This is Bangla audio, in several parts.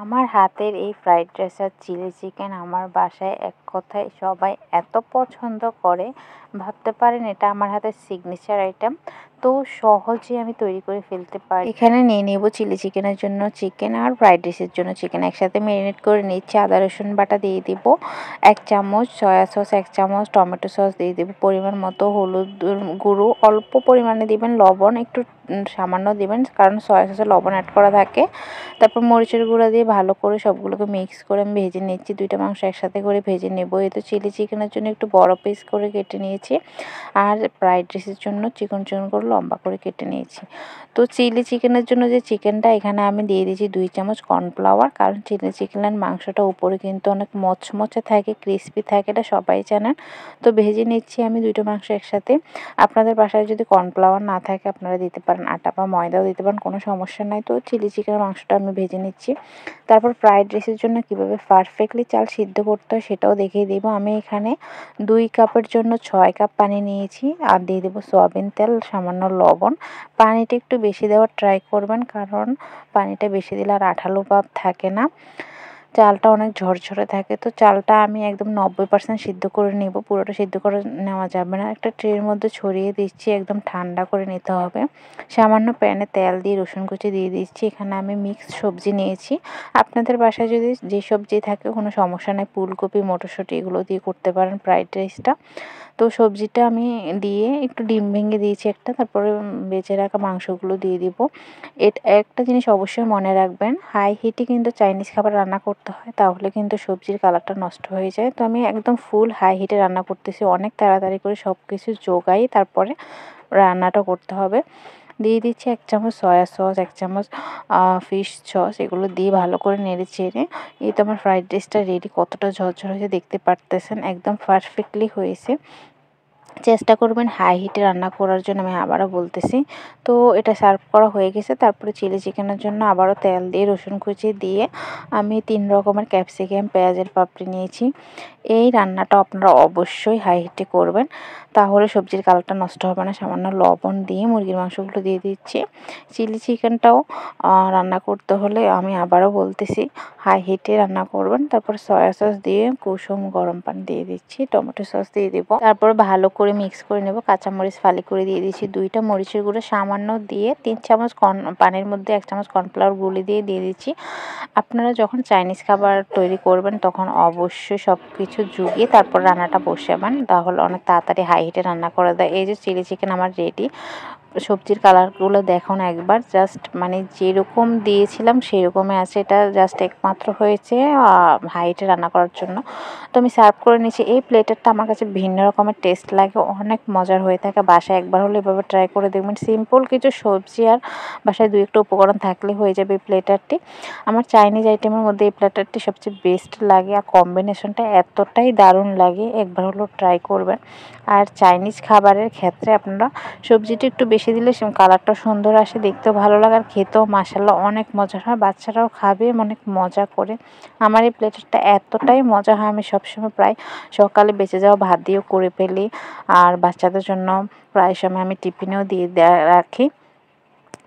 আমার হাতের এই ফ্রাইড রাইস আর চিলি চিকেন আমার বাসায় এক কথায় সবাই এত পছন্দ করে, ভাবতে পারেন এটা আমার হাতের সিগনেচার আইটেম। তো সহজে আমি তৈরি করে ফেলতে পারি। এখানে নিয়ে নেব চিলি চিকেনের জন্য চিকেন আর ফ্রাইড রাইসের জন্য চিকেন একসাথে ম্যারিনেট করে নিচ্ছি। আদা রসুন বাটা দিয়ে দিব 1 চামচ, সয়া সস 1 চামচ, টমেটো সস দিয়ে দেব পরিমাণ মতো, হলুদ গুঁড়ো অল্প পরিমাণে দিবেন, লবণ একটু সামান্য দিবেন কারণ সয়া সসে লবণ অ্যাড করা থাকে। তারপর মরিচের গুঁড়া দিয়ে ভালো করে সবগুলোকে মিক্স করে আমি ভেজে নিচ্ছি। 2টা মাংস একসাথে করে ভেজে নেব। এই তো চিলি চিকেনের জন্য একটু বড় পিস করে কেটে নিয়েছি, আর ফ্রাইড রাইসের জন্য চিকন চিকন করে লম্বা করে কেটে নিয়েছি। তো চিলি চিকেনের জন্য যে চিকেনটা এখানে আমি দিয়ে দিয়েছি 2 চামচ কর্নফ্লাওয়ার, কারণ চিলি চিকেনের মাংসটা উপরে কিন্তু অনেক মচমচে থাকে, ক্রিস্পি থাকে, এটা সবাই জানেন। তো ভেজে নিচ্ছি আমি 2টা মাংস একসাথে। আপনাদের বাসায় যদি কর্নফ্লাওয়ার না থাকে আপনারা দিতে পারেন, আটা বা ময়দাও দিতে পারেন, কোনো সমস্যা নাই। তো চিলি চিকেনের মাংসটা আমি ভেজে নিচ্ছি। তারপর ফ্রাইড রাইসের জন্য কিভাবে পারফেক্টলি চাল সিদ্ধ করতে হয় সেটাও দেখিয়ে দিব। আমি এখানে 2 কাপের জন্য 6 কাপ পানি নিয়েছি, আর দিয়ে দেবো সয়াবিন তেল, সামান্য লবণ। পানিটা একটু বেশি দেওয়ার ট্রাই করবেন, কারণ পানিটা বেশি দিলে আর আঠালো ভাব থাকে না, চালটা অনেক ঝরঝরে থাকে। তো চালটা আমি একদম 90% সিদ্ধ করে নেব, পুরোটা সিদ্ধ করে নেওয়া যাবে না। একটা ট্রের মধ্যে ছড়িয়ে দিচ্ছি, একদম ঠান্ডা করে নিতে হবে। সামান্য প্যানে তেল দিয়ে রসুন কুচি দিয়ে দিচ্ছি। এখানে আমি মিক্সড সবজি নিয়েছি, আপনাদের বাসায় যদি যে সবজি থাকে কোনো সমস্যা নেই, ফুলকপি মটরশুঁটি এগুলো দিয়ে করতে পারেন ফ্রাইড রাইসটা। তো সবজিটা আমি দিয়ে একটু ডিম ভেঙে দিয়েছি একটা, তারপরে বেঁচে রাখা মাংসগুলো দিয়ে দিব। একটা জিনিস অবশ্যই মনে রাখবেন, হাই হিটে কিন্তু চাইনিজ খাবার রান্না করতে হয়, তাহলে কিন্তু সবজির কালারটা নষ্ট হয়ে যায়। তো আমি একদম ফুল হাই হিটে রান্না করতেছি, অনেক তাড়াতাড়ি করে সব কিছু জোগাই তারপরে রান্নাটা করতে হবে। দিয়ে দিচ্ছি 1 চামচ সয়া সস, 1 চামচ ফিশ সস, এগুলো দিয়ে ভালো করে নেড়ে চেড়ে এই তো আমার ফ্রাইড রাইসটা রেডি। কতটা ঝরঝর হয়েছে দেখতে পারতেছেন, একদম পারফেক্টলি হয়েছে। চেষ্টা করবেন হাই হিটে রান্না করার জন্য, আমি আবারও বলতেছি। তো এটা সার্ভ করা হয়ে গেছে। তারপরে চিলি চিকেনের জন্য আবারও তেল দিয়ে রসুন কুচি দিয়ে আমি 3 রকমের ক্যাপসিকাম পেঁয়াজের পাপড়ি নিয়েছি। এই রান্নাটা আপনারা অবশ্যই হাই হিটে করবেন, তাহলে সবজির কালারটা নষ্ট হবে না। সামান্য লবণ দিয়ে মুরগির মাংসগুলো দিয়ে দিচ্ছি। চিলি চিকেনটাও রান্না করতে হলে আমি আবারও বলতেছি হাই হিটে রান্না করবেন। তারপর সয়া সস দিয়ে কুসুম গরম পানি দিয়ে দিচ্ছি, টমেটো সস দিয়ে দিব, তারপর ভালো করে মিক্স করে নেব। কাঁচামরিচ ফালি করে দিয়ে দিচ্ছি, 2টা মরিচের গুঁড়ো সামান্য দিয়ে 3 চামচ পানির মধ্যে 1 চামচ কর্নফ্লাওয়ার গুলি দিয়ে দিচ্ছি। আপনারা যখন চাইনিজ খাবার তৈরি করবেন তখন অবশ্যই সব কিছু জুগিয়ে তারপর রান্নাটা বসাবেন, তাহলে অনেক তাড়াতাড়ি হাই হিটে রান্না করে দেয়। এই যে চিলি চিকেন আমার রেডি। সবজির কালারগুলো দেখুন একবার, জাস্ট মানে যেরকম দিয়েছিলাম সেরকমই আছে, এটা জাস্ট একমাত্র হয়েছে হাইটে রান্না করার জন্য। তো আমি সার্ভ করে নিয়েছি। এই প্লেটারটা আমার কাছে ভিন্ন রকমের টেস্ট লাগে, অনেক মজার হয়ে থাকে। বাসায় একবার হলে এভাবে ট্রাই করে দেখবেন। সিম্পল কিছু সবজি আর বাসায় 2-1টা উপকরণ থাকলে হয়ে যাবে এই প্লেটারটি। আমার চাইনিজ আইটেমের মধ্যে এই প্লেটারটি সবচেয়ে বেস্ট লাগে, আর কম্বিনেশনটা এতটাই দারুণ লাগে, একবার হলেও ট্রাই করবেন। আর চাইনিজ খাবারের ক্ষেত্রে আপনারা সবজিটা একটু বেশি দিলে কালারটা সুন্দর আসে, দেখতেও ভালো লাগে, আর খেতেও মাশাআল্লাহ অনেক মজার হয়, বাচ্চারাও খাবে অনেক মজা করে। আমার এই প্লেটারটা এতটাই মজা হয়, আমি সবসময় প্রায় সকালে বেঁচে যাওয়া ভাত দিয়েও করে ফেলি, আর বাচ্চাদের জন্য প্রায় সময় আমি টিফিনেও দিয়ে রাখি।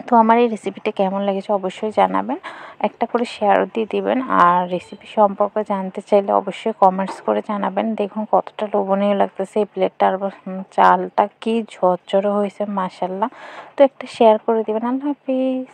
তো আমার এই রেসিপিটা কেমন লেগেছে অবশ্যই জানাবেন, একটা করে শেয়ারও দিয়ে দিবেন। আর রেসিপি সম্পর্কে জানতে চাইলে অবশ্যই কমেন্টস করে জানাবেন। দেখুন কতটা লোভনীয় লাগতেছে এই প্লেটটা, আর চালটা কি ঝরঝরে হয়েছে মাশাআল্লাহ। তো একটা শেয়ার করে দিবেন। আল্লাহ হাফিজ।